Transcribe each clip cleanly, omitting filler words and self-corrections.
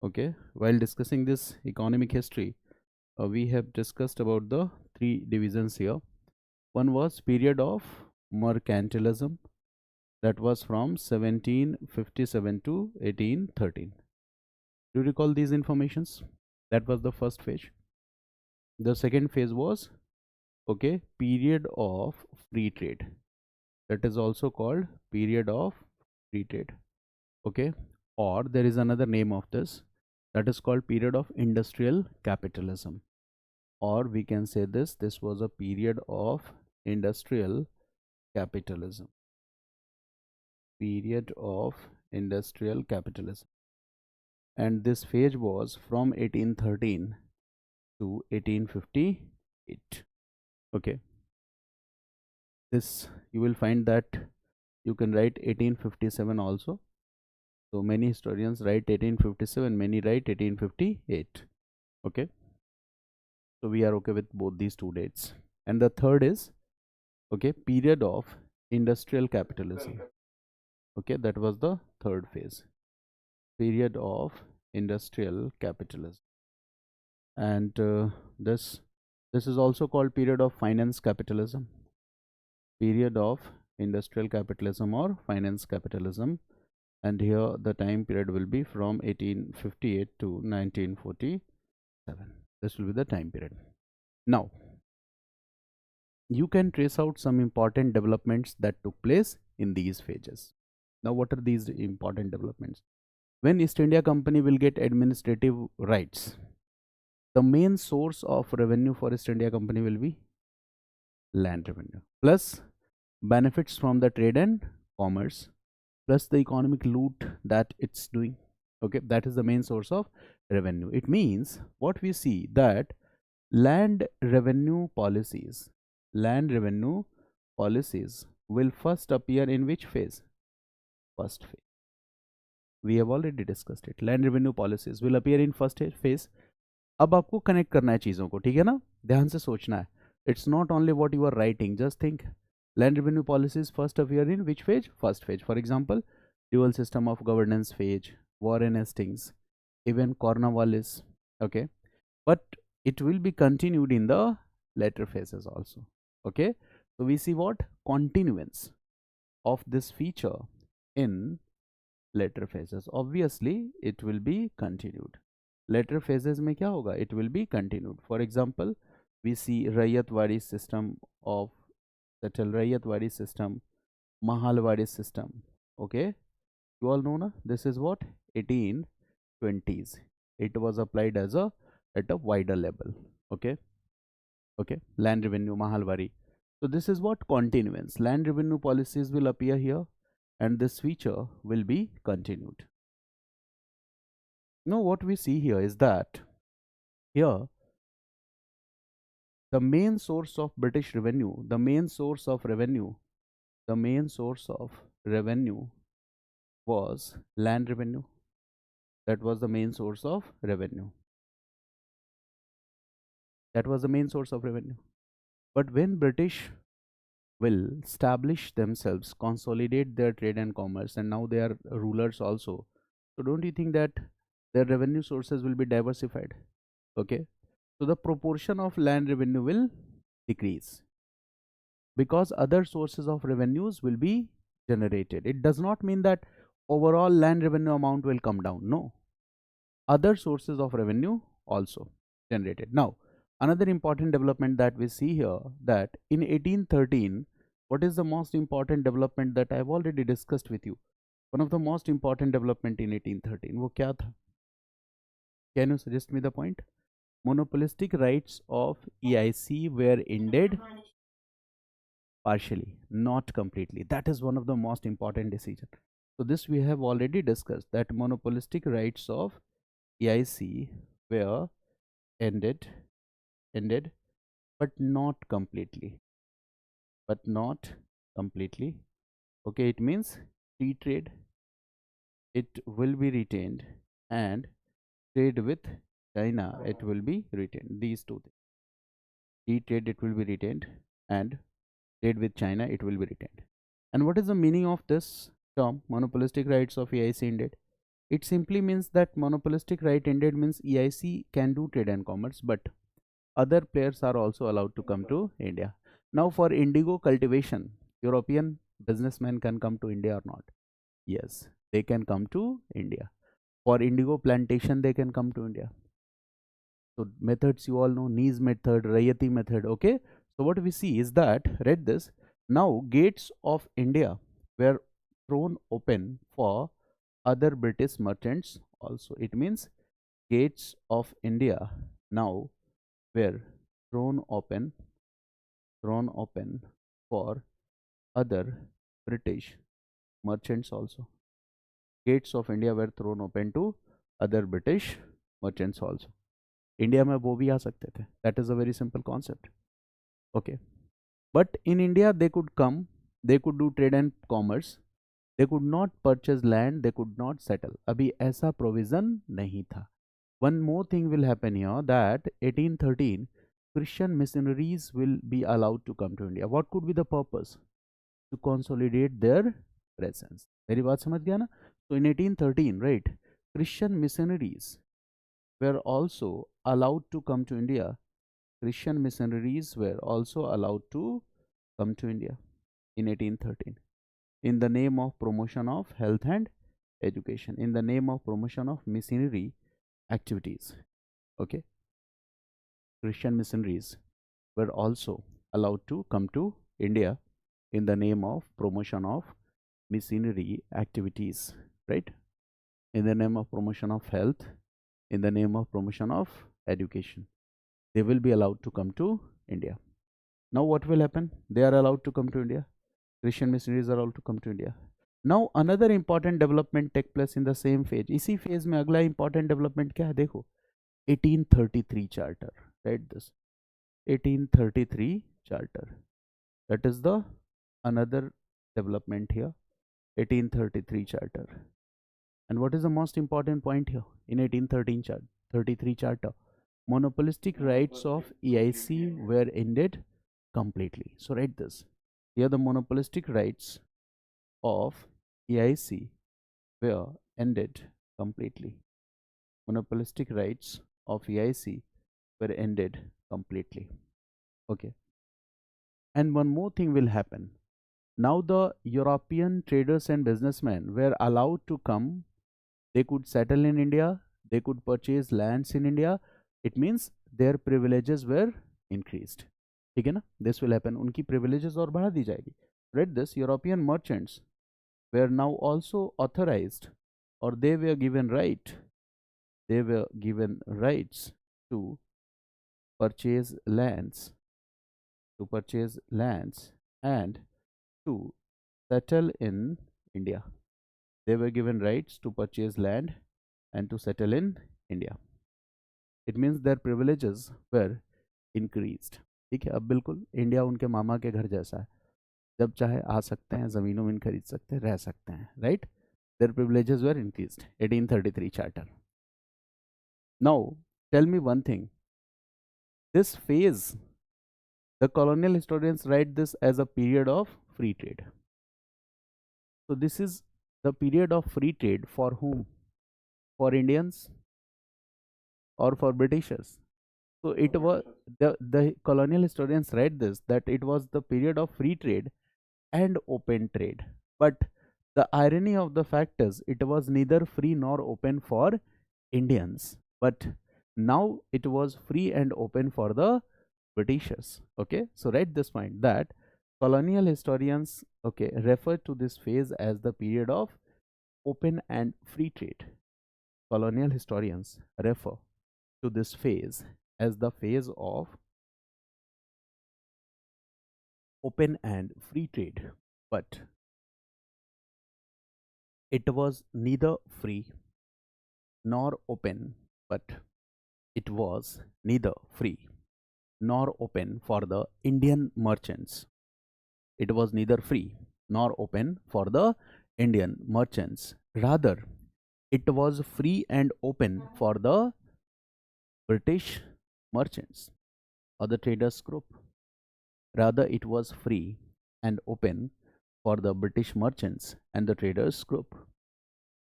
Okay, while discussing this economic history, we have discussed about the three divisions here. One was period of mercantilism, that was from 1757 to 1813. Do you recall these informations? That was the first phase. The second phase was, okay, period of free trade. That is also called period of free trade. Okay, or there is another name of this, that is called period of industrial capitalism, or we can say this was a period of industrial capitalism. Period of industrial capitalism. And this phase was from 1813 to 1858. Okay, this you will find that you can write 1857 also. So many historians write 1857, many write 1858. Okay, so we are okay with both these two dates. And the third is, okay, period of industrial capitalism. Okay, that was the third phase, period of industrial capitalism. And this is also called period of finance capitalism. Period of industrial capitalism or finance capitalism. And here the time period will be from 1858 to 1947. This will be the time period. Now you can trace out some important developments that took place in these phases. Now what are these important developments? When East India Company will get administrative rights, the main source of revenue for East India Company will be land revenue, plus benefits from the trade and commerce, plus the economic loot that it's doing. Okay, that is the main source of revenue. It means what we see, that land revenue policies will first appear in which phase? First phase. We have already discussed it. Land revenue policies will appear in first phase. अब आपको connect करना है चीज़ों को, ठीक है ना, ध्यान से सोचना है. It's not only what you are writing, just think. Land revenue policies first appear in which phase? First phase. For example, dual system of governance phase, Warren Hastings, even Cornwallis. Okay, but it will be continued in the later phases also. Okay, so we see what continuance of this feature in later phases. Obviously it will be continued. Later phases में क्या होगा? It will be continued. For example, we see Rayatwadi system of settle, Rayatwadi system, Mahalwadi system. Okay, you all know na, this is what 1820s. It was applied as a at a wider level. Okay, okay, land revenue, Mahalwadi. So this is what continuance. Land revenue policies will appear here, and this feature will be continued. Now what we see here is that here the main source of British revenue, the main source of revenue was land revenue. That was the main source of revenue. That was the main source of revenue. But when British will establish themselves, consolidate their trade and commerce, and now they are rulers also, so don't you think that their revenue sources will be diversified? Okay, so the proportion of land revenue will decrease because other sources of revenues will be generated. It does not mean that overall land revenue amount will come down. No, other sources of revenue also generated. Now another important development that we see here, that in 1813, what is the most important development that I have already discussed with you? One of the most important development in 1813, वो क्या था? Can you suggest me the point? Monopolistic rights of EIC were ended partially, not completely. That is one of the most important decision. So this we have already discussed, that monopolistic rights of EIC were ended, but not completely. Okay, it means free trade, it will be retained, and trade with China, it will be retained. These two things. Free trade, it will be retained, and trade with China, it will be retained. And what is the meaning of this term, monopolistic rights of EIC ended? It simply means that monopolistic right ended means EIC can do trade and commerce, but other players are also allowed to come to India. Now for indigo cultivation, European businessmen can come to India or not? Yes, they can come to India. For indigo plantation, they can come to India. So methods you all know, Nice method, Rayati method, okay. So what we see is that, read this, now gates of India were thrown open for other British merchants also. It means gates of India now were thrown open for other British merchants also. Gates of India were thrown open to other British merchants also. India में वो भी आ सकते थे. That is a very simple concept. Okay. But in India, they could come, they could do trade and commerce, they could not purchase land, they could not settle. अभी ऐसा provision नहीं था. One more thing will happen here, that 1813 Christian missionaries will be allowed to come to India. What could be the purpose? To consolidate their presence. मेरी बात समझ गया ना? So in 1813, right, Christian missionaries were also allowed to come to India. Christian missionaries were also allowed to come to India in 1813 in the name of promotion of health and education, in the name of promotion of missionary activities. Okay, Christian missionaries were also allowed to come to India in the name of promotion of missionary activities, right? In the name of promotion of health, in the name of promotion of education, they will be allowed to come to India. Now what will happen? They are allowed to come to India. Christian missionaries are allowed to come to India. Now another important development take place in the same phase. इसी phase में अगला important development क्या है? देखो, 1833 charter. Write this. 1833 charter. That is the another development here. 1833 charter. And what is the most important point here in 1833 charter? Monopolistic rights of EIC were ended completely. So write this. Here the monopolistic rights of EIC were ended completely. Monopolistic rights of EIC were ended completely. Okay. And one more thing will happen. Now the European traders and businessmen were allowed to come. They could settle in India. They could purchase lands in India. It means their privileges were increased. ठीक है ना? This will happen. उनकी privileges और बढ़ा दी जाएगी. Read this. European merchants were now also authorized, or they were given right. They were given rights to purchase lands, and to settle in India. They were given rights to purchase land and to settle in India. It means their privileges were increased. ठीक है, अब बिल्कुल India उनके मामा के घर जैसा है. जब चाहे आ सकते हैं, ज़मीनों में खरीद सकते हैं, रह सकते हैं, right? Their privileges were increased. 1833 charter. Now tell me one thing. This phase, the colonial historians write this as a period of free trade. So this is the period of free trade for whom? For Indians or for Britishers? So it was the colonial historians write this, that it was the period of free trade and open trade. But the irony of the fact is, it was neither free nor open for Indians, but now it was free and open for the Britishers. Okay, so write this point, that colonial historians, okay, refer to this phase as the period of open and free trade. Colonial historians refer to this phase as the phase of open and free trade, but it was neither free nor open, but it was neither free nor open for the Indian merchants. It was neither free nor open for the Indian merchants. Rather, it was free and open for the British merchants or the traders group. Rather, it was free and open for the British merchants and the traders group.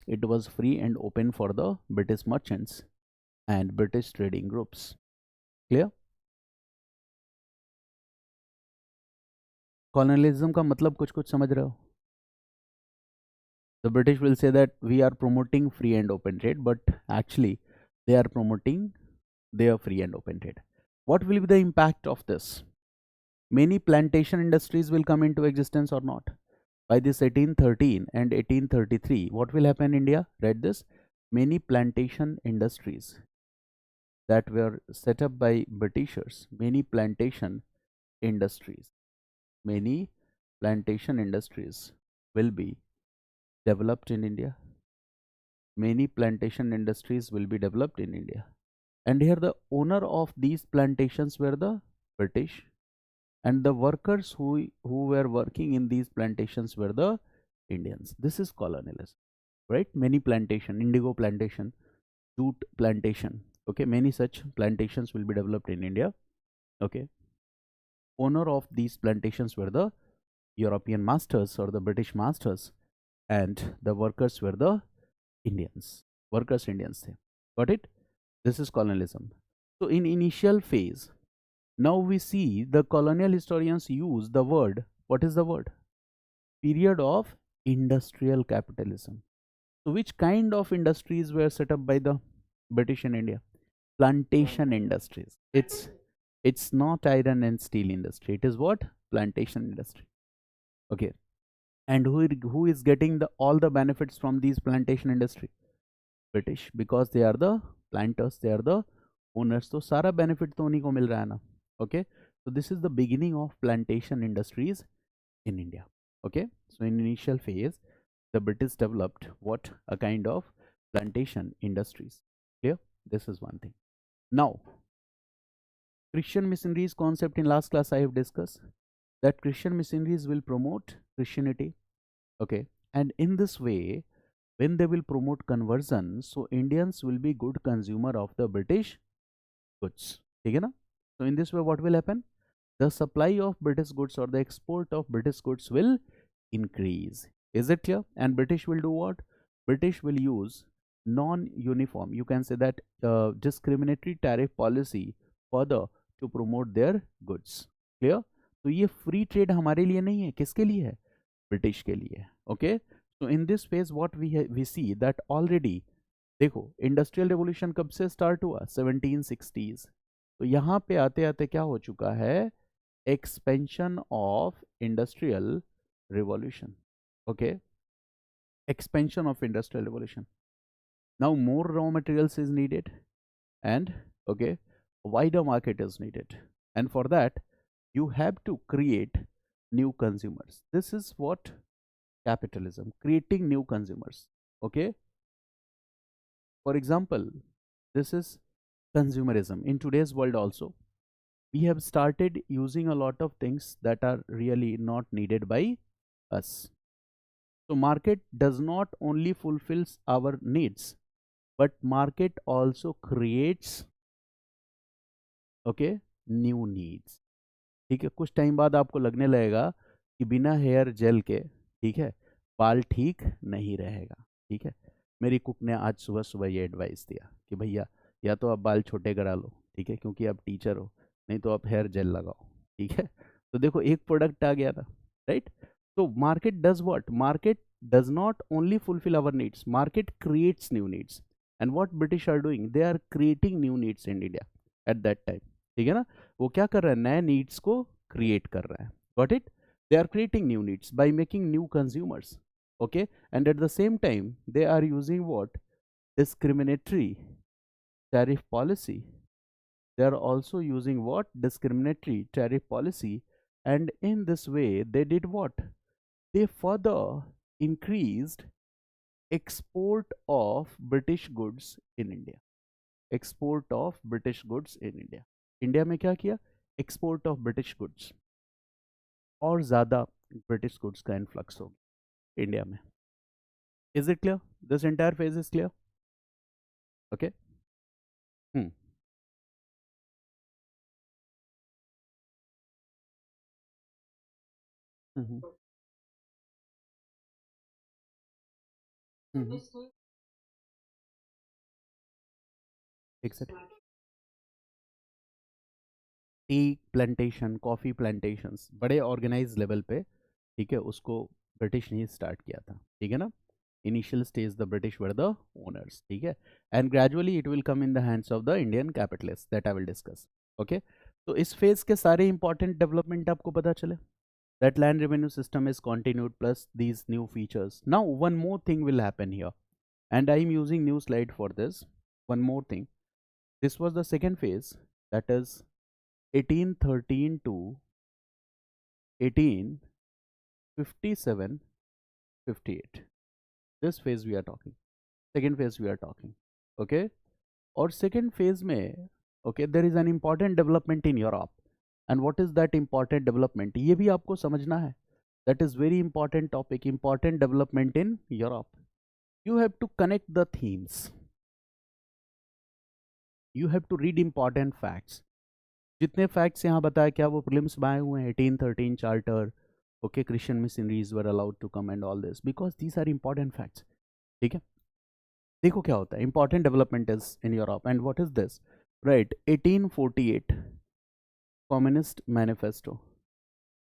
It was free and open for the British merchants and British trading groups. Clear? Colonialism का मतलब कुछ कुछ समझ रहे हो? The British will say that we are promoting free and open trade, but actually they are promoting their free and open trade. What will be the impact of this? Many plantation industries will come into existence or not. By this 1813 and 1833, what will happen in India? Read this. Many plantation industries that were set up by Britishers, many industries, many plantation industries will be developed in India. Many plantation industries will be developed in India. And here the owner of these plantations were the British, and the workers who were working in these plantations were the Indians. This is colonialism, right? Many plantation, indigo plantation, jute plantation, okay, many such plantations will be developed in India. Okay, owner of these plantations were the European masters or the British masters, and the workers were the Indians. Workers Indians थे. Got it? This is colonialism. So in initial phase, now we see the colonial historians use the word. What is the word? Period of industrial capitalism. So which kind of industries were set up by the British in India? Plantation industries. It's not iron and steel industry. It is what? Plantation industry. Okay. And who is getting the all the benefits from these plantation industry? British, because they are the planters, they are the owners. तो सारा benefit तो उन्हीं को मिल रहा है ना. Okay, so this is the beginning of plantation industries in India. Okay, so in initial phase, the British developed what? A kind of plantation industries. Clear? This is one thing. Now, Christian missionaries concept in last class I have discussed that Christian missionaries will promote Christianity. Okay, and in this way, when they will promote conversion, so Indians will be good consumer of the British goods. ठीक है ना? So in this way, what will happen? The supply of British goods or the export of British goods will increase. Is it clear? And British will do what? British will use non-uniform, you can say that discriminatory tariff policy further to promote their goods. Clear? तो ये free trade हमारे लिए नहीं है, किसके लिए है? British के लिए. Okay? So in this phase what we see that already देखो इंडस्ट्रियल रेवोल्यूशन कब से स्टार्ट हुआ? 1760s. तो यहाँ पे आते आते क्या हो चुका है? Expansion of industrial revolution. Okay, expansion of industrial revolution. Now more raw materials is needed, and okay, wider market is needed, and for that you have to create new consumers. This is what capitalism, creating new consumers. Okay, for example, this is consumerism. In today's world also, we have started using a lot of things that are really not needed by us. So market does not only fulfills our needs, but market also creates okay new needs. ठीक है, कुछ time बाद आपको लगने लगेगा कि बिना hair gel के ठीक है बाल ठीक नहीं रहेगा. ठीक है, मेरी कुक ने आज सुबह सुबह ये एडवाइस दिया कि भैया या तो आप बाल छोटे करा लो, ठीक है, क्योंकि आप टीचर हो, नहीं तो आप हेयर जेल लगाओ. ठीक है, तो देखो एक प्रोडक्ट आ गया था, right? So market does what? Market does not only fulfill our needs, market creates new needs. And what British are doing? They are creating new needs in India at that time. ठीक है ना? वो क्या कर रहा है? नए needs को create कर रहा है. Got it? They are creating new needs by making new consumers. Okay, and at the same time they are using what? Discriminatory tariff policy. They are also using what? Discriminatory tariff policy. And in this way they did what? They further increased export of British goods in India. Export of British goods in India. India में क्या किया? Export of British goods, और ज़्यादा British goods का influx हो India में. Is it clear? This entire phase is clear? Okay. Hmm hmm hmm एक second, tea plantation, coffee plantations बड़े ऑर्गेनाइज लेवल पे, ठीक है, उसको ब्रिटिश ने स्टार्ट किया था, ठीक है ना. Initial stage the British were the owners, ठीक है, and gradually it will come in the hands of the Indian capitalist, that I will discuss. Okay, तो इस फेज के सारे इंपॉर्टेंट डेवलपमेंट आपको पता चले. That land revenue system is continued plus these new features. Now one more thing will happen here, and I am using new slide for this. One more thing, this was the second phase, that is 1813 to 1857 58. This phase we are talking, second phase we are talking. Okay, or second phase में, okay, there is an important development in Europe. And what is that important development, ये भी आपको समझना है. That is very important topic, important development in Europe. You have to connect the themes, you have to read important facts. जितने facts यहाँ बताया क्या वो prelims में आए हुए हैं, 1813 charter, okay, Christian missionaries were allowed to come and all this, because these are important facts. ठीक है, देखो क्या होता है, important development is in Europe. And what is this, right? 1848 communist manifesto.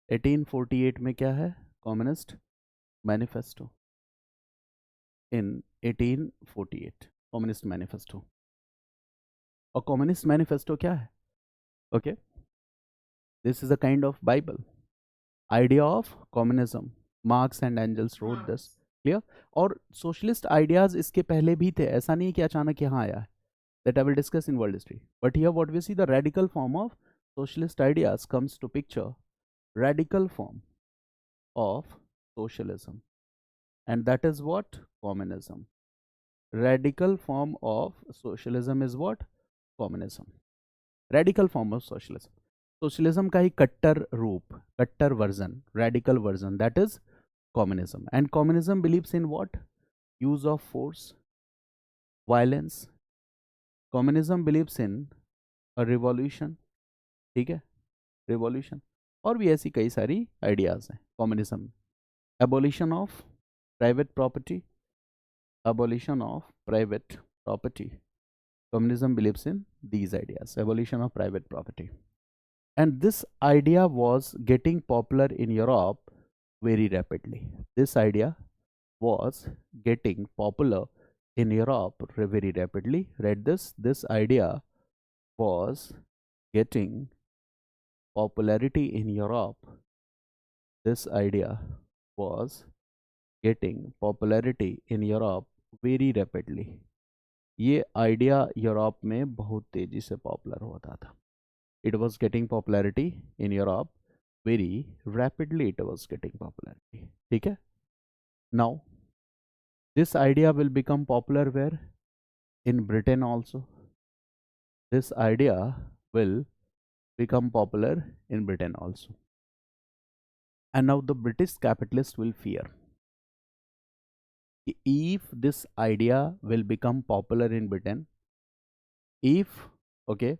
1848 में क्या है, communist manifesto. In 1848 communist manifesto. और communist manifesto क्या है, okay, this is a kind of Bible, idea of communism. Marx and Engels wrote this, clear. और socialist ideas इसके पहले भी थे, ऐसा नहीं कि अचानक यहाँ आया है, that I will discuss in world history. But here what we see, the radical form of socialist ideas comes to picture, radical form of socialism, and that is what, communism. Radical form of socialism is what, communism. Radical form of socialism, socialism का ही कट्टर रूप, कट्टर version, radical version, that is communism. And communism believes in what, use of force, violence. Communism believes in a revolution, ठीक है, revolution. और भी ऐसी कई सारी ideas हैं communism. Abolition of private property, abolition of private property. Communism believes in these ideas, abolition of private property. And this idea was getting popular in Europe very rapidly. This idea was getting popular in Europe very rapidly. Read this. This idea was getting popularity in Europe. This idea was getting popularity in Europe very rapidly. ये idea Europe में बहुत तेजी से popular होता था. It was getting popularity in Europe very rapidly. It was getting popularity. ठीक है. Now this idea will become popular where, in Britain also. This idea will become popular in Britain also. And now the British capitalists will fear, if this idea will become popular in Britain, if, okay,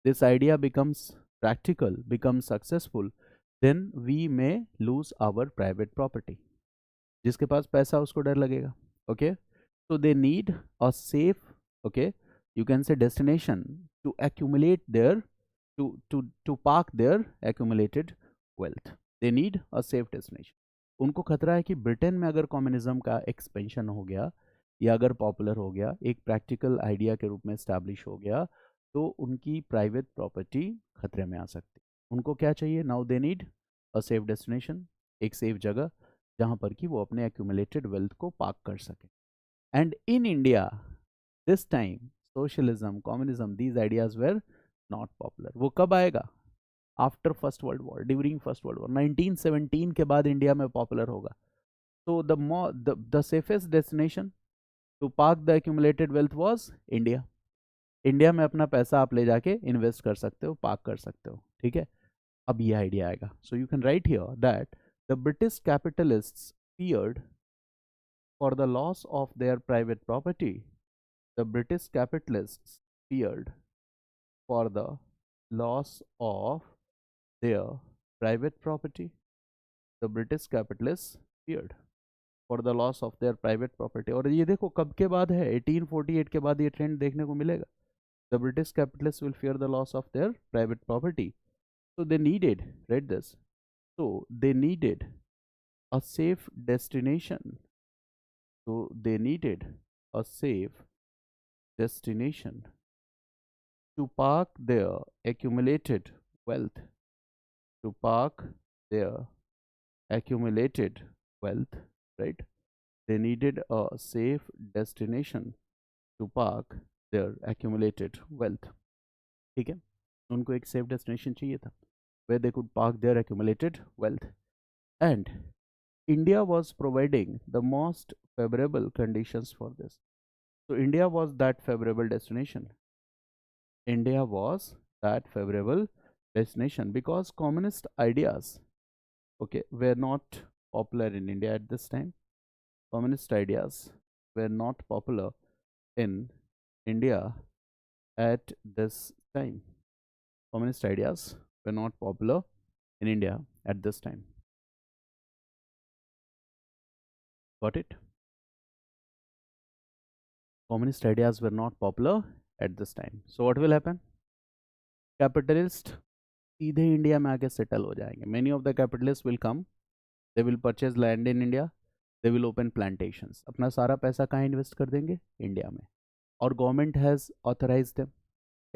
this idea becomes practical, becomes successful, then we may lose our private property. जिसके पास पैसा उसको डर लगेगा. Okay, so they need a safe, okay, you can say destination to accumulate their, to park their accumulated wealth. They need a safe destination. उनको खतरा है कि Britain में अगर कम्युनिज्म का एक्सपेंशन हो गया या अगर पॉपुलर हो गया, एक प्रैक्टिकल आइडिया के रूप में एस्टैब्लिश हो गया, तो उनकी प्राइवेट प्रॉपर्टी खतरे में आ सकती. उनको क्या चाहिए, now they need a safe destination, एक सेफ जगह जहाँ पर कि वो अपने एक्यूमुलेटेड वेल्थ को पार्क कर सके. And in India this time socialism, communism, these ideas were not popular. वो कब आएगा, after first world war, during first world war, 1917 के बाद इंडिया में पॉपुलर होगा. तो the safest destination to park the accumulated wealth was India. India में अपना पैसा आप ले जाके इन्वेस्ट कर सकते हो, पार्क कर सकते हो. ठीक है, अब ये आइडिया आएगा. So you can write here that the British capitalists feared for the loss of their private property. The British capitalists feared for the loss of their private property. The British capitalists feared for the loss of their private property. और ये देखो कब के बाद है, 1848 के बाद ये ट्रेंड देखने को मिलेगा. The British capitalists will fear the loss of their private property. So they needed, read this. So they needed a safe destination. So they needed a safe destination to park their accumulated wealth. To park their accumulated wealth, right? They needed a safe destination to park their accumulated wealth. ठीक है, उनको एक safe destination चाहिए था where they could park their accumulated wealth, and India was providing the most favorable conditions for this. So India was that favorable destination. India was that favorable destination because communist ideas, okay, were not popular in India at this time. Communist ideas were not popular in India at this time. Communist ideas were not popular in India at this time. Got it? Communist ideas were not popular at this time. So what will happen? Capitalist सीधे India में आके settle हो जाएंगे. Many of the capitalists will come. They will purchase land in India. They will open plantations. अपना सारा पैसा कहाँ invest कर देंगे? इंडिया में. और government has authorised them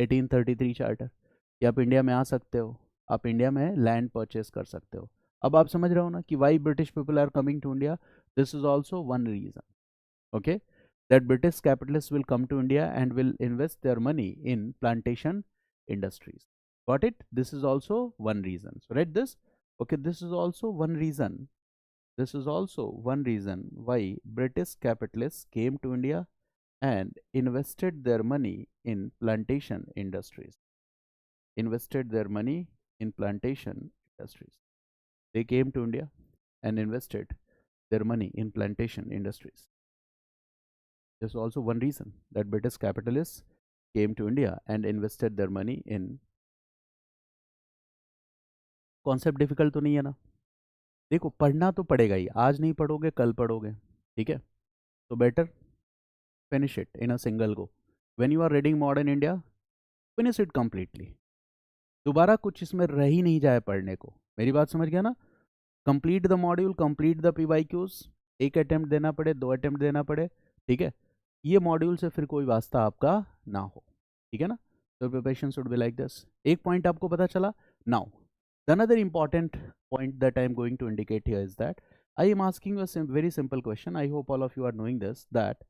1833 charter कि आप इंडिया में आ सकते हो, आप इंडिया में लैंड परचेस कर सकते हो. अब आप समझ रहे हो ना कि why British people are coming to India. This is also one reason, okay, that British capitalists will come to India and will invest their money in plantation industries. Got it? This is also one reason. So read this. Okay, this is also one reason. This is also one reason why British capitalists came to India and invested their money in plantation industries. Invested their money in plantation industries. They came to India and invested their money in plantation industries. There's also one reason that British capitalists came to India and invested their money in. Concept difficult तो नहीं है ना? देखो, पढ़ना तो पड़ेगा ही, आज नहीं पढ़ोगे कल पढ़ोगे, ठीक है? तो better finish it in a single go. When you are reading modern India, finish it completely. दोबारा कुछ इसमें रह ही नहीं जाए पढ़ने को. मेरी बात समझ गया ना? Complete the module, complete the PYQs. एक अटेम्प्ट देना पड़े, 2 अटेम्प्ट देना पड़े, ठीक है? ये मॉड्यूल से फिर कोई वास्ता आपका ना हो, ठीक है ना? तो preparation should be like this. एक पॉइंट आपको पता चला. Now the another important point that I am going to indicate here is that I am asking you a very simple question. I hope all of you are knowing this, that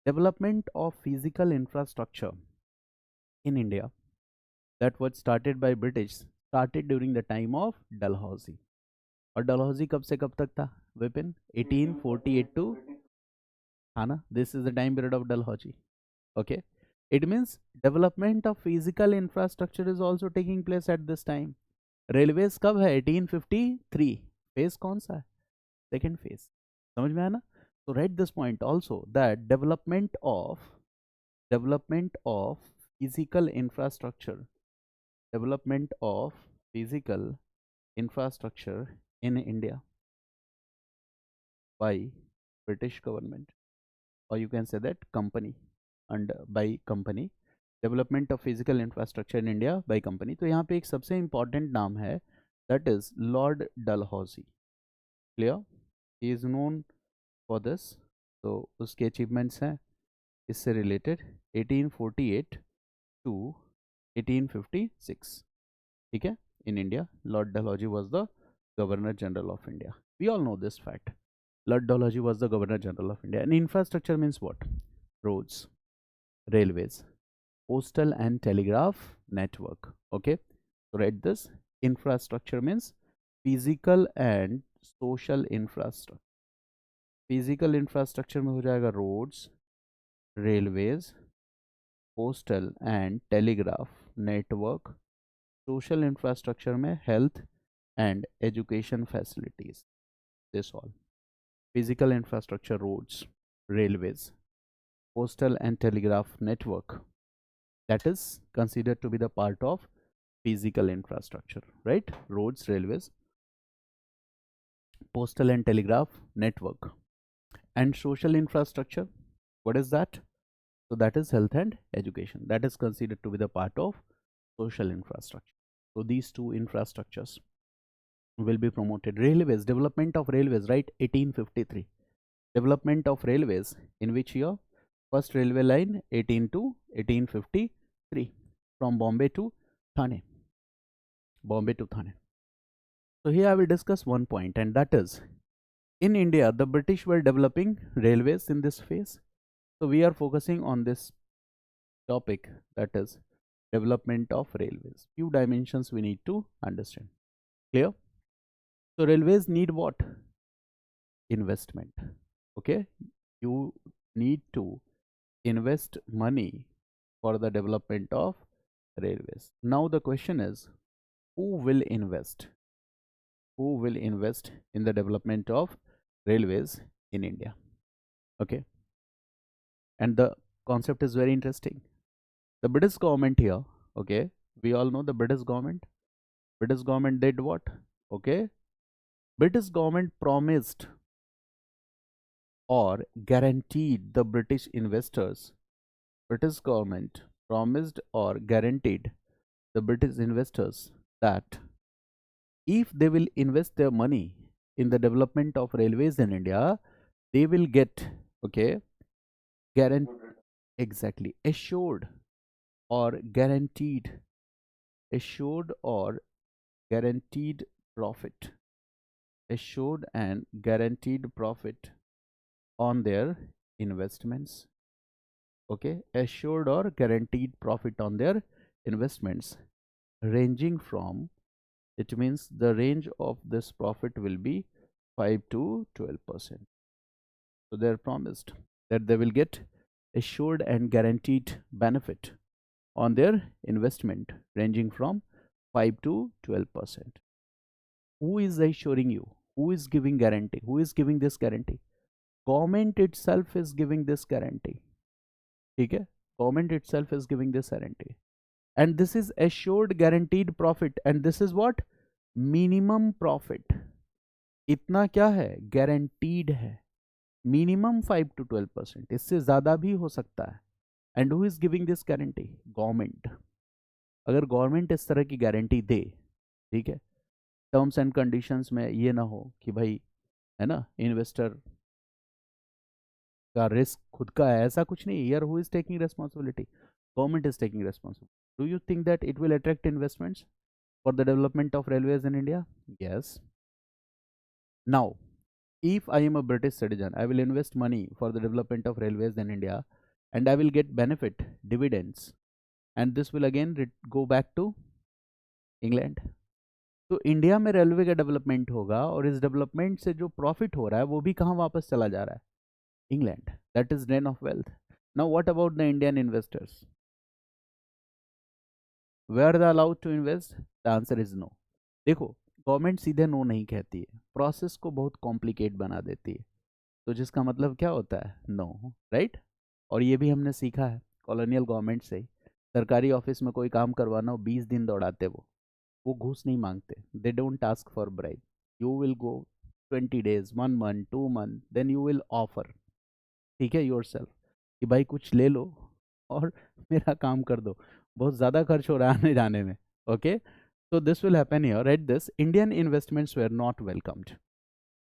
development of physical infrastructure in India that was started by British started during the time of Dalhousie. और डलहौजी कब से कब तक था Vipin? 1848 to, हाँ ना? This is the time period of Dalhousie. Okay, it means development of physical infrastructure is also taking place at this time. Railways कब है? 1853. फेज कौन सा है? Second phase. समझ में आया ना? तो right this point also, that development of physical infrastructure, development of physical infrastructure in India by British government, or you can say that company, and by company, development of physical infrastructure in India by company. तो यहाँ पे एक सबसे important नाम है, that is Lord Dalhousie. Clear? He is known for this. तो उसके achievements हैं इससे related 1848 to 1856. ठीक है? In India, Lord Dalhousie was the Governor General of India. We all know this fact. Lord Dalhousie was the Governor General of India. And infrastructure means what? Roads, railways, postal and telegraph network. Okay, so write this. Infrastructure means physical and social infrastructure. Physical infrastructure में हो जाएगा roads, railways, postal and telegraph network. Social infrastructure में health and education facilities. This all. Physical infrastructure, roads, railways, postal and telegraph network, that is considered to be the part of physical infrastructure, right? Roads, railways, postal and telegraph network. And social infrastructure, what is that? So that is health and education. That is considered to be the part of social infrastructure. So these two infrastructures will be promoted. Railways, development of railways, right? 1853. Development of railways in which year? First railway line 18 to 1853 from Bombay to Thane. Bombay to Thane. So here I will discuss one point, and that is in India the British were developing railways in this phase. So we are focusing on this topic, that is development of railways. Few dimensions we need to understand. Clear? So railways need what? Investment. Okay, you need to invest money for the development of railways. Now the question is, who will invest? Who will invest in the development of railways in India? Okay, and the concept is very interesting. The British government here, okay, we all know the British government. British government did what? Okay, British government promised or guaranteed the British investors. British government promised or guaranteed the British investors that if they will invest their money in the development of railways in India, they will get, okay, guaranteed, exactly, assured or guaranteed, assured or guaranteed profit, assured and guaranteed profit on their investments. Okay, assured or guaranteed profit on their investments, ranging from, it means the range of this profit will be 5 to 12%. So they are promised that they will get assured and guaranteed benefit on their investment ranging from 5 to 12%. Who is assuring you? Who is giving guarantee? Who is giving this guarantee? Government itself is giving this guarantee. Okay? Government itself is giving this guarantee. And this is assured guaranteed profit. And this is what? Minimum profit. इतना क्या है? Guaranteed है. Minimum 5 to 12%. इससे ज़्यादा भी हो सकता है. And who is giving this guarantee? Government. अगर गवर्नमेंट इस तरह की गारंटी दे, ठीक है, टर्म्स एंड कंडीशंस में ये ना हो कि भाई, है ना, इन्वेस्टर का रिस्क खुद का है, ऐसा कुछ नहीं. Here who is taking responsibility? Government is taking responsibility. Do you think that it will attract investments for the development of railways in India? Yes. Now, if I am a British citizen, I will invest money for the development of railways in India and I will get benefit, dividends, and this will again go back to England. तो India में railway का development होगा और इस development से जो profit हो रहा है वो भी कहाँ वापस चला जा रहा है? England. That is drain of wealth. Now what about the Indian investors? Were they allowed to invest? The answer is no. देखो, गवर्नमेंट सीधे नो नहीं कहती है, प्रोसेस को बहुत कॉम्प्लिकेट बना देती है. तो जिसका मतलब क्या होता है? No, right. और ये भी हमने सीखा है कॉलोनियल गवर्नमेंट से. सरकारी ऑफिस में कोई काम करवाना हो, 20 दिन दौड़ाते वो घूस नहीं मांगते. They don't ask for bribe. You will go 20 days, 1 month, 2 month, then you will offer, ठीक है, योर सेल्फ, कि भाई कुछ ले लो और मेरा काम कर दो. बहुत ज़्यादा खर्च हो रहा है आने जाने में. Okay, so this will happen here. Right? This Indian investments were not welcomed.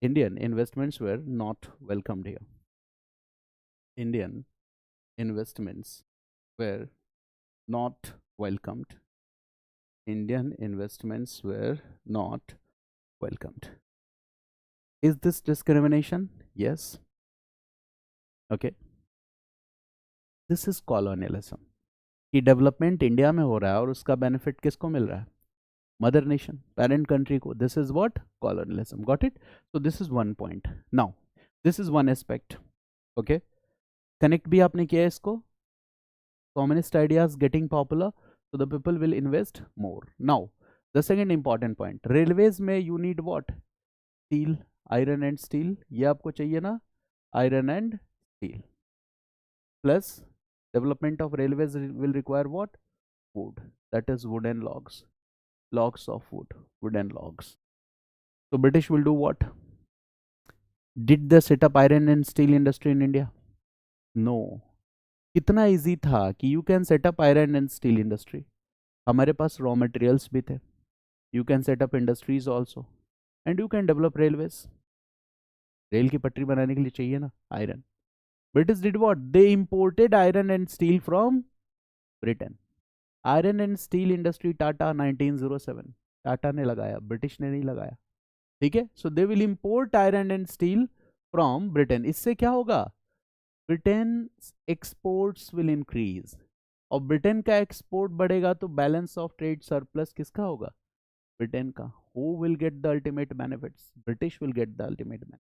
Indian investments were not welcomed here. Indian investments were not welcomed. Indian investments were not welcomed. Is this discrimination? Yes. Okay. This is colonialism. कि development India में हो रहा है और उसका benefit किसको मिल रहा है? मदर नेशन, पेरेंट कंट्री को. This is what? Colonialism. Got it? So this is one point. Now this is one aspect. Okay, connect भी आपने किया है इसको. Communist ideas getting popular, so the people will invest more. Now the second important point, railways में you need what? Steel, iron and steel. ये आपको चाहिए ना, iron and steel. Plus development of railways will require what? Wood. That is wooden logs. Logs of wood. Wooden logs. So British will do what? Did they set up iron and steel industry in India? No. कितना easy था कि you can set up iron and steel industry, हमारे पास raw materials भी थे, you can set up industries also and you can develop railways, rail की पटरी बनाने के लिए चाहिए ना iron. British did what, they imported iron and steel from Britain. Iron and steel industry Tata 1907, Tata ने लगाया, ब्रिटिश ने नहीं लगाया. ठीक है, so they will import iron and steel from Britain. इससे क्या होगा, ब्रिटेन एक्सपोर्ट्स विल इंक्रीज, और ब्रिटेन का एक्सपोर्ट बढ़ेगा तो बैलेंस ऑफ ट्रेड सरप्लस किसका होगा, ब्रिटेन का. Who will get the ultimate benefits, British will get the ultimate benefit.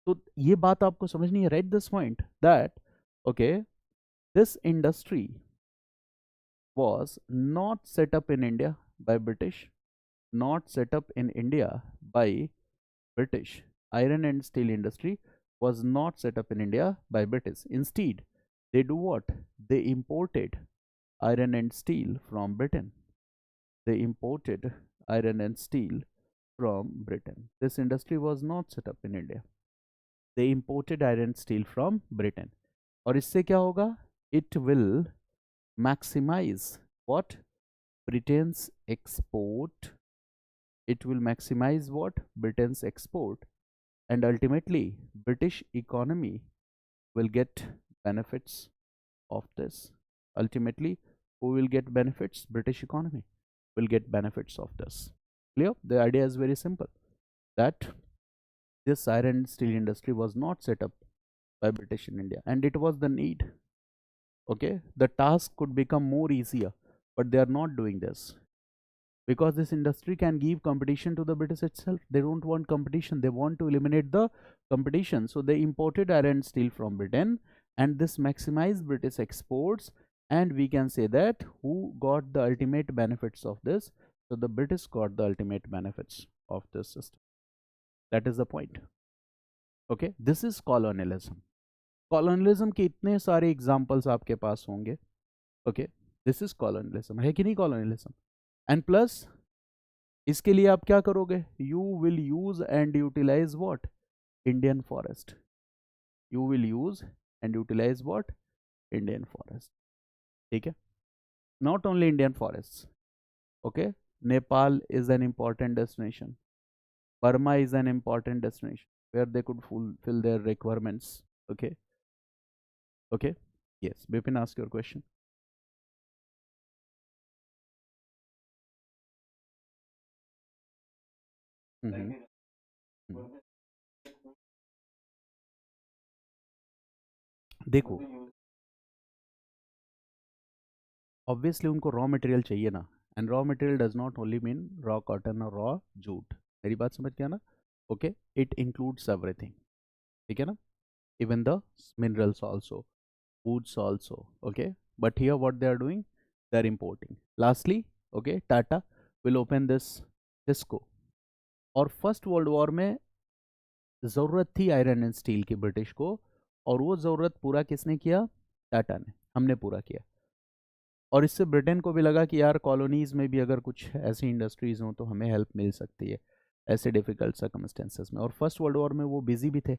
तो ये बात आपको समझनी है, right this point that okay this industry was not set up in India by British, not set up in India by British. Iron and steel industry was not set up in India by British. Instead, they do what? They imported iron and steel from Britain. They imported iron and steel from Britain. This industry was not set up in India. They imported iron and steel from Britain. और इससे क्या होगा? It will maximize what? Britain's export. It will maximize what? Britain's export, and ultimately British economy will get benefits of this. Ultimately, who will get benefits? British economy will get benefits of this. Clear? The idea is very simple, that this iron and steel industry was not set up by British in India, and it was the need. Okay, the task could become more easier, but they are not doing this because this industry can give competition to the British itself. They don't want competition, they want to eliminate the competition. So they imported iron and steel from Britain, and this maximized British exports. And we can say that who got the ultimate benefits of this? So the British got the ultimate benefits of this system. That is the point. Okay, this is colonialism. Colonialism के इतने सारे examples आपके पास होंगे. Okay, this is colonialism, है कि नहीं colonialism? And plus इसके लिए आप क्या करोगे? You will use and utilise what? Indian forest. You will use and utilise what? Indian forest. ठीक है, not only Indian forest. Okay, Nepal is an important destination. Burma is an important destination where they could fulfill their requirements. Okay, okay, yes, Bipin, ask your question. हम्म. देखो, obviously उनको raw material चाहिए ना, and raw material does not only mean raw cotton और raw jute. मेरी बात समझ गया ना? Okay, it includes everything. ठीक है ना? Even the minerals also, foods also. Okay, but here what they are doing, they are importing. Lastly, okay, Tata will open this Cisco. और फर्स्ट वर्ल्ड वॉर में ज़रूरत थी आयरन एंड स्टील की British को, और वो ज़रूरत पूरा किसने किया? टाटा ने, हमने पूरा किया. और इससे ब्रिटेन को भी लगा कि यार कॉलोनीज में भी अगर कुछ ऐसी इंडस्ट्रीज हों तो हमें हेल्प मिल सकती है ऐसे डिफ़िकल्ट सर्कमस्टेंसेस में. और फर्स्ट वर्ल्ड वॉर में वो बिजी भी थे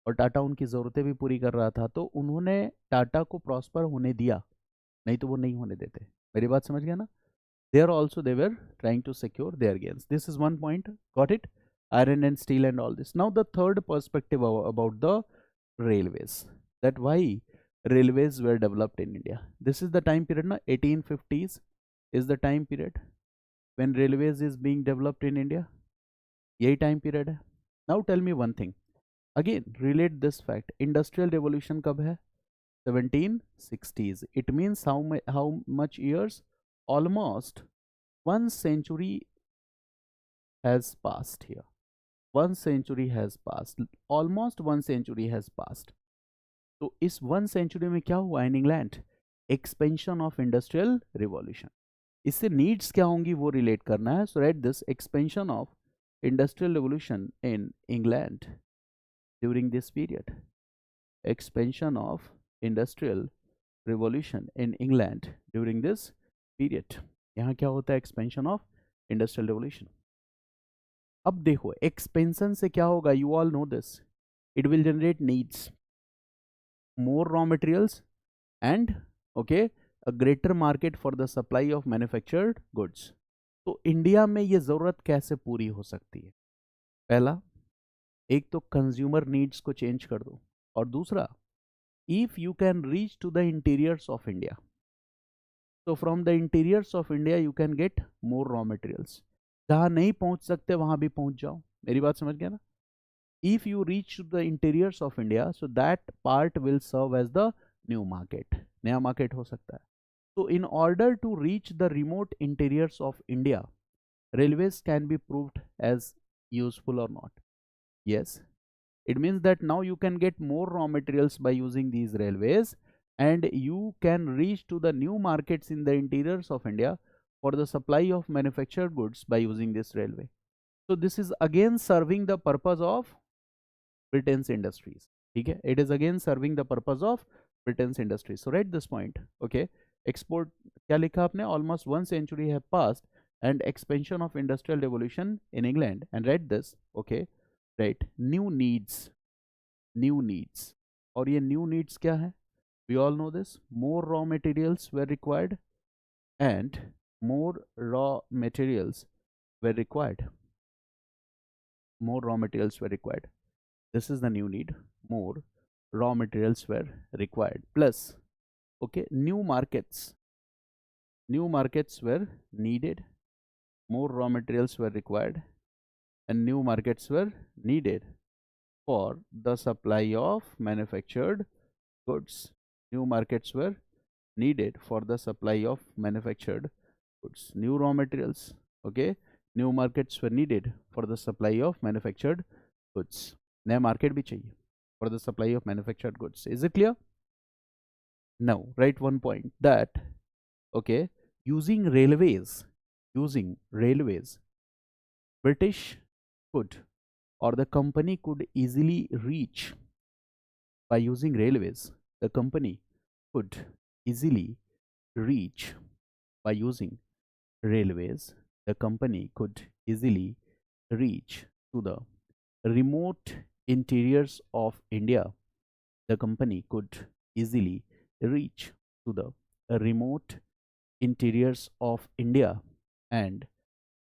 और टाटा उनकी ज़रूरतें भी पूरी कर रहा था, तो उन्होंने टाटा को प्रॉस्पर होने दिया, नहीं तो वो नहीं होने देते. मेरी बात समझ गया ना? There also they were trying to secure their gains. This is one point. Got it? Iron and steel and all this. Now the third perspective about the railways. That why railways were developed in India. This is the time period, na? 1850s is the time period when railways is being developed in India. यही time period है. Now tell me one thing. Again, relate this fact. Industrial revolution कब है? 1760s. It means how much years? Almost 1 century has passed here. 1 century has passed. Almost 1 century has passed. तो इस 1 century में क्या हुआ in England? Expansion of industrial revolution. इससे needs क्या होंगी वो रिलेट करना है. So write this, expansion of industrial revolution in England during this period. Expansion of industrial revolution in England during this period. यहाँ क्या होता है? Expansion of industrial revolution. अब देखो एक्सपेंशन से क्या होगा? You all know this. It will generate needs, more raw materials, and okay, a greater market for the supply of manufactured goods. तो इंडिया में ये जरूरत कैसे पूरी हो सकती है? पहला, एक तो कंज्यूमर नीड्स को चेंज कर दो, और दूसरा, if you can reach to the interiors of India, तो from the interiors of India you can get more raw materials. जहां नहीं पहुंच सकते वहां भी पहुंच जाओ. मेरी बात समझ गया ना? if you reach to the interiors of India, so that part will serve as the new market. नया market हो सकता है. So in order to reach the remote interiors of India, railways can be proved as useful or not. Yes, it means that now you can get more raw materials by using these railways, and you can reach to the new markets in the interiors of India for the supply of manufactured goods by using this railway. So this is again serving the purpose of Britain's industries. ठीक है, it is again serving the purpose of Britain's industries. So write this point. Okay, export क्या लिखा आपने? Almost 1 century have passed and expansion of industrial revolution in England. And write this. Okay, right, new needs, new needs. और ये new needs क्या है? We all know this. More raw materials were required, and more raw materials were required. More raw materials were required. This is the new need. More raw materials were required, plus okay, new markets were needed. More raw materials were required, and new markets were needed for the supply of manufactured goods. New markets were needed for the supply of manufactured goods. New raw materials, okay, new markets were needed for the supply of manufactured goods. नया market भी चाहिए for the supply of manufactured goods. Is it clear? Now write one point that okay, using railways, British could, or the company could easily reach, by using railways the company could easily reach, by using railways the company could easily reach to the remote interiors of India. The company could easily reach to the remote interiors of India, and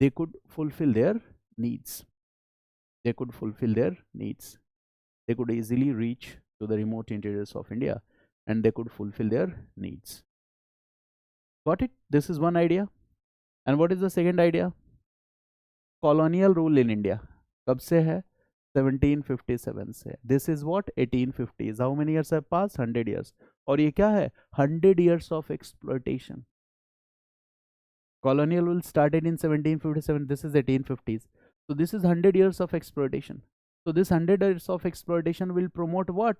they could fulfill their needs. They could fulfill their needs. They could easily reach to the remote interiors of India, and they could fulfill their needs. Got it? This is one idea. And what is the second idea? Colonial rule in India. कब से है? 1757 से. This is what? 1850s. How many years have passed? 100 years. और ये क्या है? 100 years of exploitation. Colonial rule started in 1757. This is 1850s. So this is 100 years of exploitation. So this 100 years of exploitation will promote what?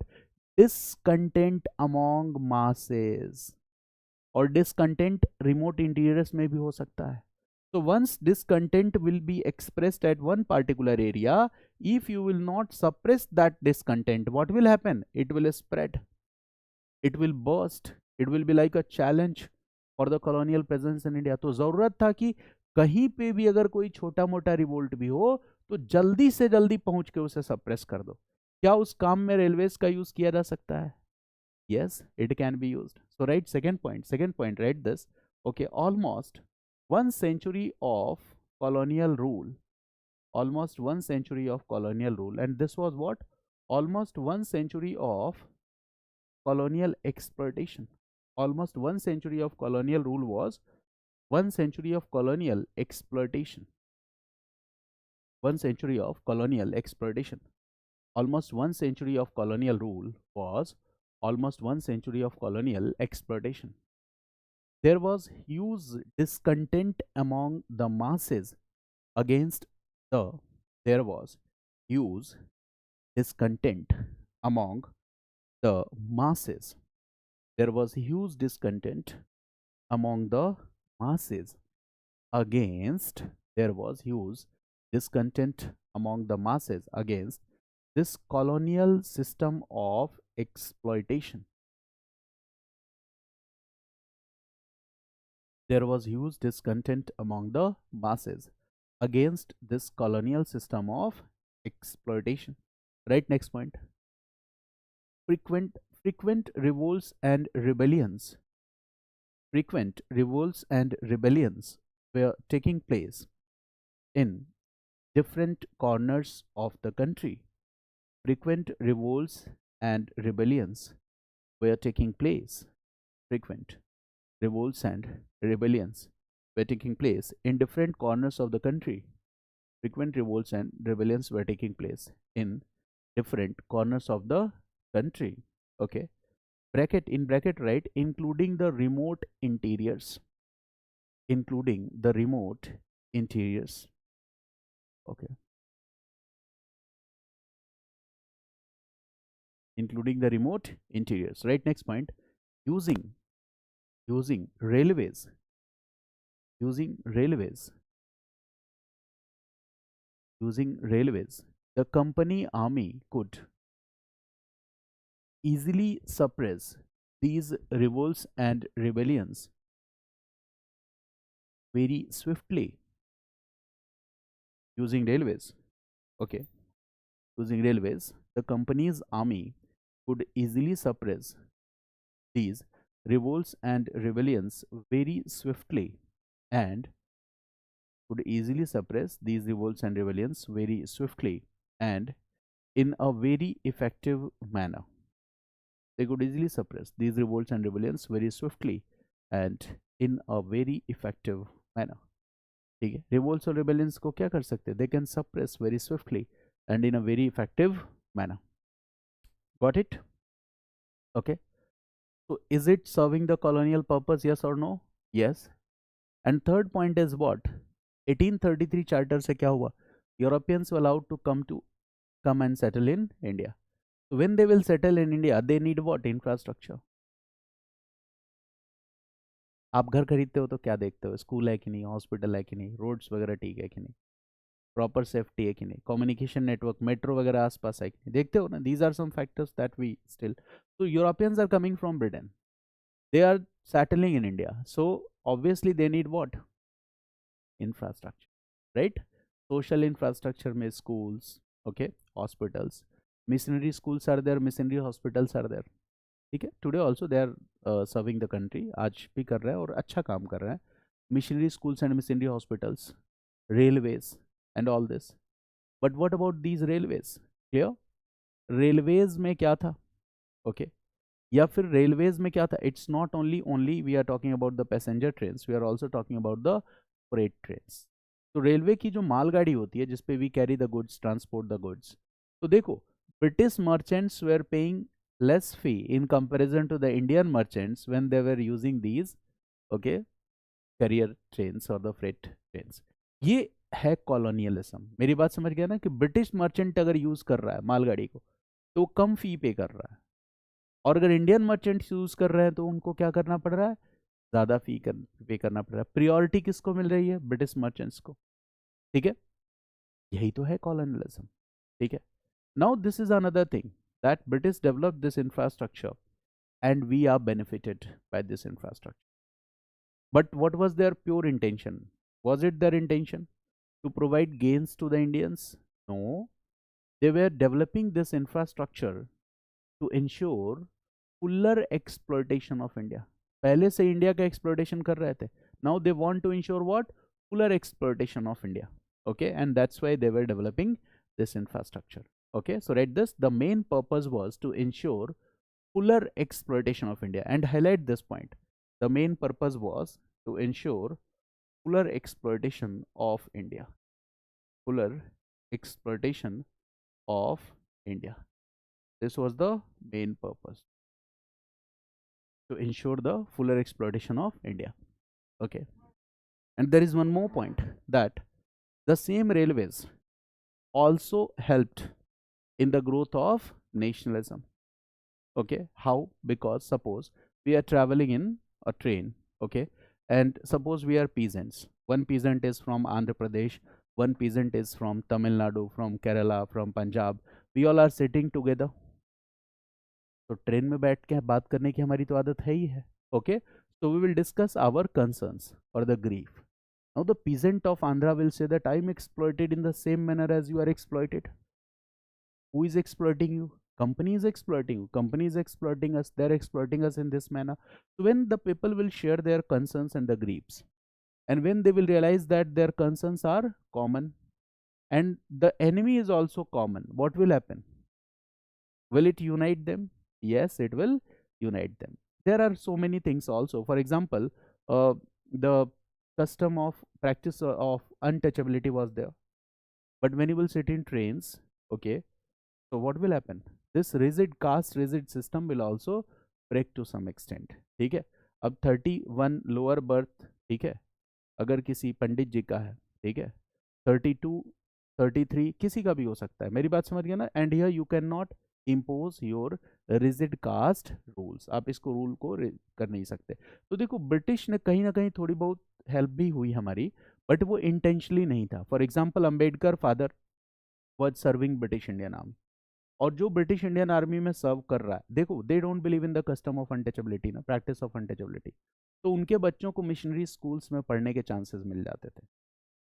Discontent among masses. और discontent remote interiors में भी हो सकता है. So once discontent will be expressed at one particular area, if you will not suppress that discontent, what will happen? It will spread. It will burst. It will be like a challenge for the colonial presence in India. तो जरूरत था कि कहीं पे भी अगर कोई छोटा मोटा रिवोल्ट भी हो तो जल्दी से जल्दी पहुंच के उसे सप्रेस कर दो. क्या उस काम में रेलवेज का यूज किया जा सकता है? Yes, it can be used. So write second point, write this. Okay, almost 1 century of colonial rule, almost 1 century of colonial rule, and this was what? Almost 1 century of colonial exploitation. Almost 1 century of colonial rule was 1 century of colonial exploitation. 1 century of colonial exploitation. Almost 1 century of colonial rule was almost 1 century of colonial exploitation. There was huge discontent among the masses against the, there was huge discontent among the masses. There was huge discontent among the masses against, there was huge discontent among the masses against this colonial system of exploitation. There was huge discontent among the masses against this colonial system of exploitation. Right, next point. Frequent frequent revolts and rebellions frequent revolts and rebellions were taking place in different corners of the country. Frequent revolts and rebellions were taking place. Frequent revolts and rebellions were taking place in different corners of the country. Frequent revolts and rebellions were taking place in different corners of the country. Okay. Bracket, right, including the remote interiors. Including the remote interiors. Okay. Including the remote interiors. Right. Next point. Using railways. Using railways. Using railways. The company army could easily suppress these revolts and rebellions very swiftly using railways. Okay. Using railways, the company's army could easily suppress these revolts and rebellions very swiftly and could easily suppress these revolts and rebellions very swiftly and in a very effective manner. They could easily suppress these revolts and rebellions very swiftly and in a very effective manner. ठीक है, revolts और rebellions को क्या कर सकते हैं? They can suppress very swiftly and in a very effective manner. Got it? Okay. So is it serving the colonial purpose? Yes or no? Yes. And third point is what? 1833 charter से क्या हुआ? Europeans were allowed to come and settle in India. So when they will settle in India, they need what? Infrastructure. आप घर खरीदते हो तो क्या देखते हो? स्कूल है कि नहीं, हॉस्पिटल है कि नहीं, रोड्स वगैरह ठीक है कि नहीं, प्रॉपर सेफ्टी है कि नहीं, कम्युनिकेशन नेटवर्क, मेट्रो वगैरह आसपास है कि नहीं, देखते हो ना. These are some factors that we still. So Europeans are coming from Britain. They are settling in India. So obviously they need what? Infrastructure, right? Social infrastructure में schools, okay, hospitals, missionary schools are there, missionary hospitals are there. ठीक है, today also they are serving the country. आज भी कर रहा है और अच्छा काम कर रहा है. Missionary schools and machinery hospitals, railways and all this. But what about these railways? Clear? Railways में क्या था? ओके या फिर रेलवेज में क्या था? It's not only we are talking about the passenger trains, we are also talking about the freight trains. तो railway की जो मालगाड़ी होती है जिसपे we carry the goods, transport the goods. तो देखो, British merchants were paying less fee in comparison to the Indian merchants when they were using these, okay, carrier trains or the freight trains. ये है colonialism. मेरी बात समझ गया ना कि ब्रिटिश मर्चेंट अगर यूज कर रहा है मालगाड़ी को तो कम फी पे कर रहा है, और अगर इंडियन मर्चेंट यूज कर रहे हैं तो उनको क्या करना पड़ रहा है? ज्यादा फी पे करना पड़ रहा है. प्रियोरिटी किसको मिल रही है? ब्रिटिश मर्चेंट्स को. ठीक है, यही तो है colonialism. ठीक है. Now this is another thing, that British developed this infrastructure and we are benefited by this infrastructure. But what was their pure intention? Was it their intention to provide gains to the Indians? No. They were developing this infrastructure to ensure fuller exploitation of India. पहले से India का exploitation कर रहे थे. Now they want to ensure what? Fuller exploitation of India. Okay, and that's why they were developing this infrastructure. Okay, so write this. The main purpose was to ensure fuller exploitation of India, and highlight this point. The main purpose was to ensure fuller exploitation of India. Fuller exploitation of India. This was the main purpose, to ensure the fuller exploitation of India. Okay, and there is one more point, that the same railways also helped in the growth of nationalism. Okay, how? Because suppose we are traveling in a train, okay, and suppose we are peasants. One peasant is from Andhra Pradesh, one peasant is from Tamil Nadu, from Kerala, from Punjab. We all are sitting together. तो train में बैठ के बात करने की हमारी तो आदत है ही है. Okay, so we will discuss our concerns or the grief. Now the peasant of Andhra will say that I am exploited in the same manner as you are exploited. Who is exploiting you? Company is exploiting you. Company is exploiting us. They're exploiting us in this manner. So when the people will share their concerns and the griefs, and when they will realize that their concerns are common and the enemy is also common, what will happen? Will it unite them? Yes, it will unite them. There are so many things also. For example, the custom of practice of untouchability was there. But when you will sit in trains, okay, so what will happen? This rigid caste, rigid system will also break to some extent. ठीक है. अब 31 lower berth, ठीक है, अगर किसी पंडित जी का है, ठीक है, 32 33 किसी का भी हो सकता है. मेरी बात समझ गया ना. And here you can not impose your rigid caste rules. आप इसको रूल को कर नहीं सकते. तो देखो ब्रिटिश ने कहीं ना कहीं थोड़ी बहुत हेल्प भी हुई हमारी, बट वो इंटेंशनली नहीं था. For example Ambedkar father was serving British Indian army, और जो ब्रिटिश इंडियन आर्मी में सर्व कर रहा है, देखो they don't believe in the custom of untouchability ना, प्रैक्टिस ऑफ अनटचेबिलिटी. तो उनके बच्चों को मिशनरी स्कूल्स में पढ़ने के चांसेस मिल जाते थे.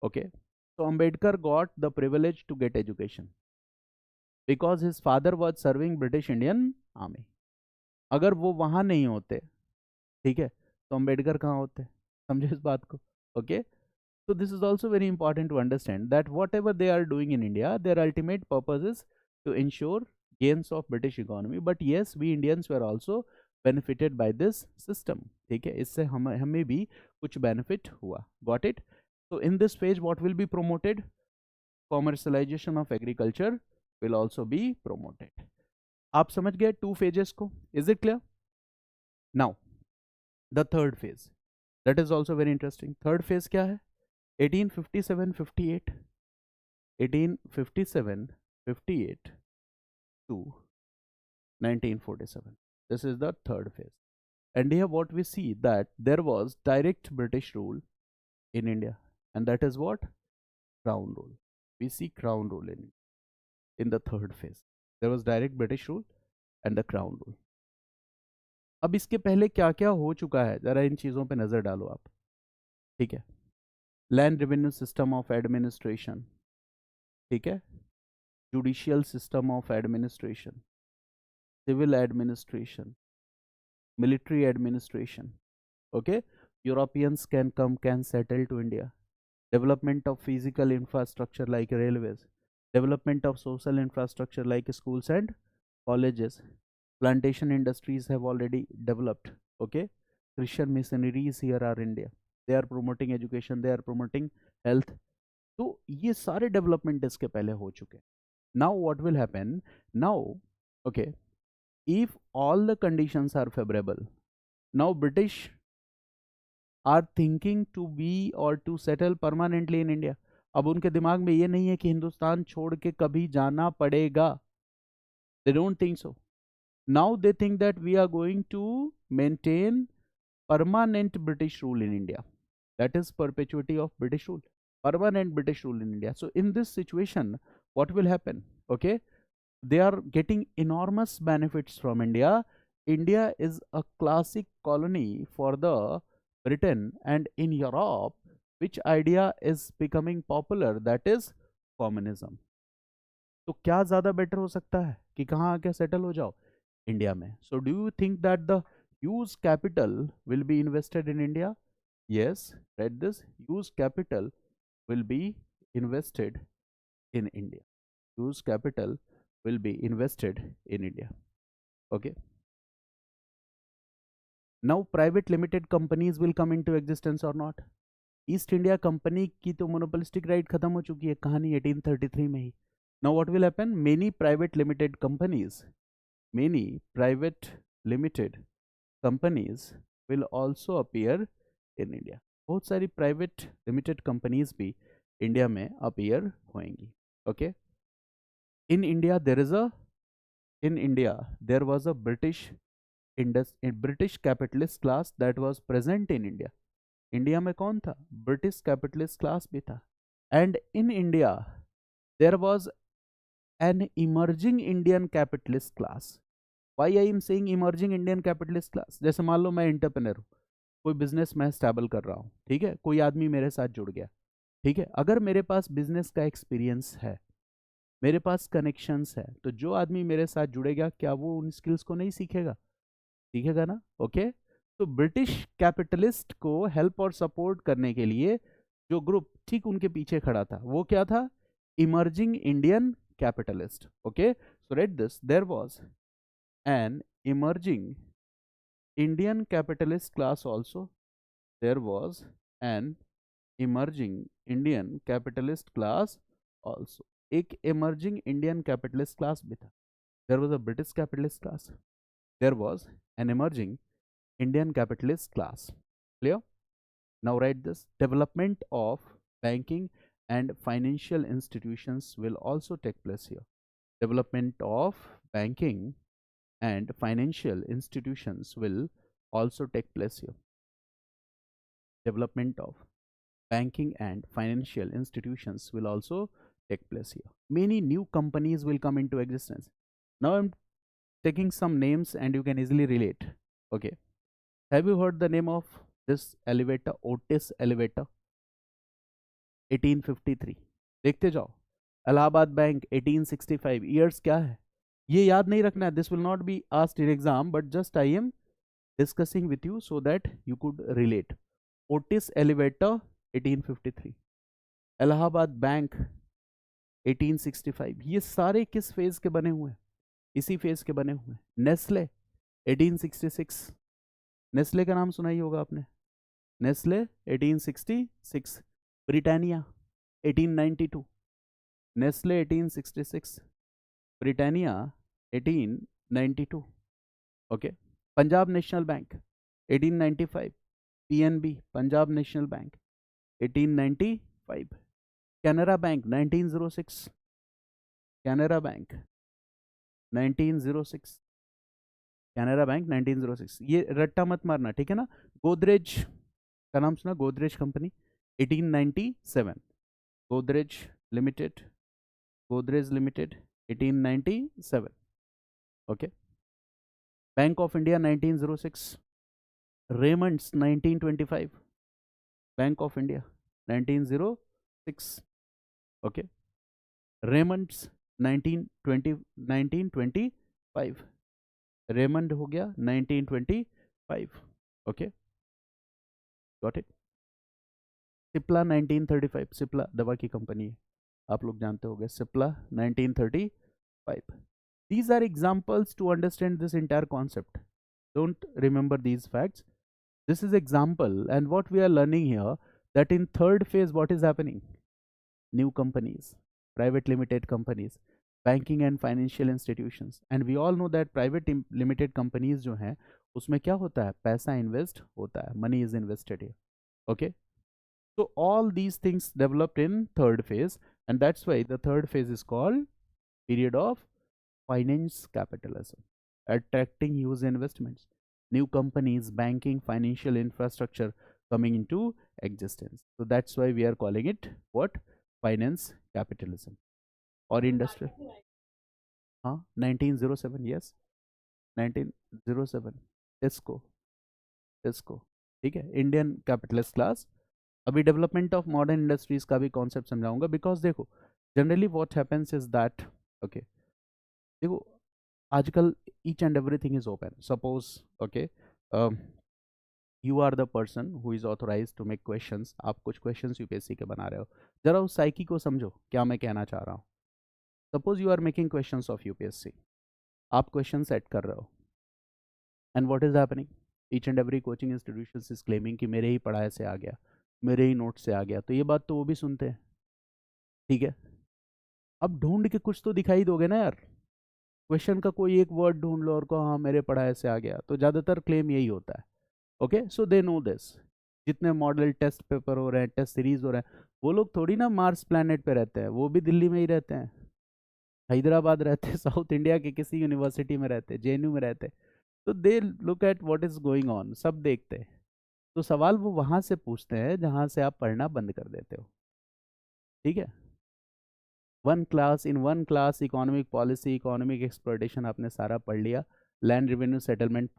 Okay, so Ambedkar got the privilege to get education because his father was serving British Indian Army. अगर वो वहां नहीं होते, ठीक है, तो अम्बेडकर कहाँ होते? समझे इस बात को? Okay, so this is also very important to understand that whatever they are doing in India, their ultimate purpose is to ensure gains of British economy. But yes, we Indians were also benefited by this system. ठीक है, इससे हमें भी कुछ benefit हुआ. Got it? So in this phase, what will be promoted? Commercialization of agriculture will also be promoted. आप समझ गए 2 phases को? Is it clear? Now, the third phase, that is also very interesting. Third phase क्या है? 1857-58, 1857-58 to 1947. This is the third phase. And here what we see that there was direct British rule in India, and that is what? Crown rule. We see crown rule in the third phase. There was direct British rule and the crown rule. अब इसके पहले क्या क्या हो चुका है, जरा इन चीजों पे नजर डालो आप. ठीक है, land revenue system of administration, ठीक है, judicial system of administration, civil administration, military administration. Okay, Europeans can settle to India. Development of physical infrastructure like railways, development of social infrastructure like schools and colleges. Plantation industries have already developed. Okay, Christian missionaries here are India. They are promoting education, they are promoting health. तो ये सारे development इसके पहले हो चुके. Now what will happen? Now, okay, if all the conditions are favorable, now British are thinking to be or to settle permanently in India. अब उनके दिमाग में ये नहीं है कि हिंदुस्तान छोड़ के कभी जाना पड़ेगा. They don't think so. Now they think that we are going to maintain permanent British rule in India. That is perpetuity of British rule, permanent British rule in India. So in this situation, what will happen? Okay, they are getting enormous benefits from India. India is a classic colony for the Britain, and in Europe, which idea is becoming popular? That is communism. तो क्या ज़्यादा better हो सकता है कि कहाँ आके settle हो जाओ? इंडिया में. So do you think that the huge capital will be invested in India? Yes, read this. Huge capital will be invested in India. Huge capital will be invested in India. Okay. Now private limited companies will come into existence or not? East India company की तो monopolistic right खत्म हो चुकी है, कहानी 1833 में ही. Now what will happen? Many private limited companies will also appear in India. बहुत सारी प्राइवेट लिमिटेड कंपनीज भी इंडिया में अपीयर होंगी. Okay, in India there was a British capitalist class that was present in India. India में कौन था? British capitalist class भी था. And in India there was an emerging Indian capitalist class. Why I am saying emerging Indian capitalist class? जैसे मान लो मैं entrepreneur हूँ, कोई बिजनेस मैं स्टेबल कर रहा हूँ, ठीक है, कोई आदमी मेरे साथ जुड़ गया, ठीक है, अगर मेरे पास बिजनेस का एक्सपीरियंस है, मेरे पास कनेक्शंस है, तो जो आदमी मेरे साथ जुड़ेगा क्या वो उन स्किल्स को नहीं सीखेगा? सीखेगा ना। ओके, तो ब्रिटिश कैपिटलिस्ट को हेल्प और सपोर्ट करने के लिए जो ग्रुप ठीक उनके पीछे खड़ा था वो क्या था? Emerging Indian capitalist. Okay, so write this, there was an emerging Indian capitalist class also, there was an emerging Indian capitalist class also. एक इमर्जिंग इंडियन कैपिटलिस्ट क्लास भी था। There was a British capitalist class, there was an emerging Indian capitalist class. Clear? Now write this. Development of banking and financial institutions will also take place here. Development of banking and financial institutions will also take place here. Development of banking and financial institutions will also take place here. Many new companies will come into existence. Now I'm taking some names and you can easily relate. Okay. Have you heard the name of this elevator, Otis elevator? 1853. देखते जाओ। Allahabad bank 1865। Years क्या है ये याद नहीं रखना है, this will not be asked in exam, but just I am discussing with you so that you could relate. Otis elevator 1853, Allahabad bank 1865। ये सारे किस फेज के बने हुए हैं? इसी फेज के बने हुए हैं। नेस्ले 1866, नेस्ले का नाम सुना ही होगा आपने। Nestle 1866, Britannia 1892, Nestle 1866, Britannia 1892। Okay, Punjab national bank 1895, PNB Punjab national bank 1895, Canara bank 1906, Canara bank 1906, Canara bank 1906। ये रट्टा मत मारना, ठीक है ना। गोदरेज का नाम सुना, Godrej company 1897, Godrej limited, Godrej limited 1897। Okay, bank of India 1906, Raymond's 1925, bank of India 1906। Okay, Raymond's 1920, 1925, Raymond हो गया 1925। Okay, got it. Cipla 1935, Cipla दवा की कंपनी है, आप लोग जानते होंगे, Cipla 1935। These are examples to understand this entire concept. Don't remember these facts. This is example, and what we are learning here, that in third phase what is happening? New companies, private limited companies, banking and financial institutions, and we all know that private limited companies जो हैं उसमें क्या होता है? पैसा invest होता है, money is invested here. Okay, so all these things developed in third phase, and that's why the third phase is called period of finance capitalism, attracting huge investments, new companies, banking, financial infrastructure coming into existence. So that's why we are calling it what? Finance capitalism or industrial. हाँ, 1907, yes, 1907, टेस्को, Tesco, ठीक है, Indian capitalist class. अभी development of modern industries का भी concept समझाऊंगा, because देखो generally what happens is that, okay, देखो आजकल each and everything is open. Suppose okay, you are the person who is authorise to make questions, आप कुछ questions UPSC के बना रहे हो, जरा उस साइकी को समझो क्या मैं कहना चाह रहा हूँ। Suppose you are making questions of UPSC, आप क्वेश्चन सेट कर रहे हो, and what is happening? Each and every coaching institution is claiming कि मेरे ही पढ़ाए से आ गया, मेरे ही नोट से आ गया, तो ये बात तो वो भी सुनते हैं, ठीक है। अब ढूंढ के कुछ तो दिखाई दोगे ना यार, क्वेश्चन का कोई एक वर्ड ढूंढ लो और कहो हाँ मेरे पढ़ाए से आ गया, तो ज़्यादातर क्लेम यही होता है। Okay, so they know this. जितने मॉडल टेस्ट पेपर हो रहे हैं, टेस्ट सीरीज हो रहे हैं, वो लोग थोड़ी ना मार्स प्लैनेट पे रहते हैं, वो भी दिल्ली में ही रहते हैं, हैदराबाद रहते हैं, साउथ इंडिया के किसी यूनिवर्सिटी में रहते हैं, जेएनयू में रहते हैं, तो they look at what is going on, सब देखते हैं। तो सवाल वो वहां से पूछते हैं जहां से आप पढ़ना बंद कर देते हो, ठीक है। One class economic policy, economic exploitation आपने सारा पढ़ लिया, लैंड रेवेन्यू सेटलमेंट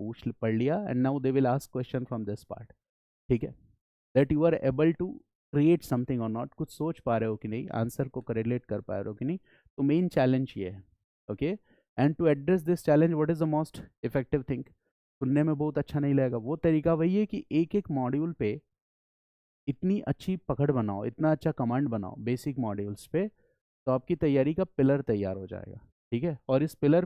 पढ़ लिया, and now they will ask question from this part, ठीक है, that you are able to create something और नॉट, कुछ सोच पा रहे हो कि नहीं, आंसर को करेलेट कर पा रहे हो कि नहीं, तो मेन चैलेंज ये है, okay. And to address this challenge what is the most effective thing, सुनने में बहुत अच्छा नहीं लगेगा, वो तरीका वही है कि एक एक मॉड्यूल पे इतनी अच्छी पकड़ बनाओ, इतना अच्छा कमांड बनाओ बेसिक मॉड्यूल्स पे, तो आपकी तैयारी का पिलर तैयार हो जाएगा, ठीक है। और इस पिलर पे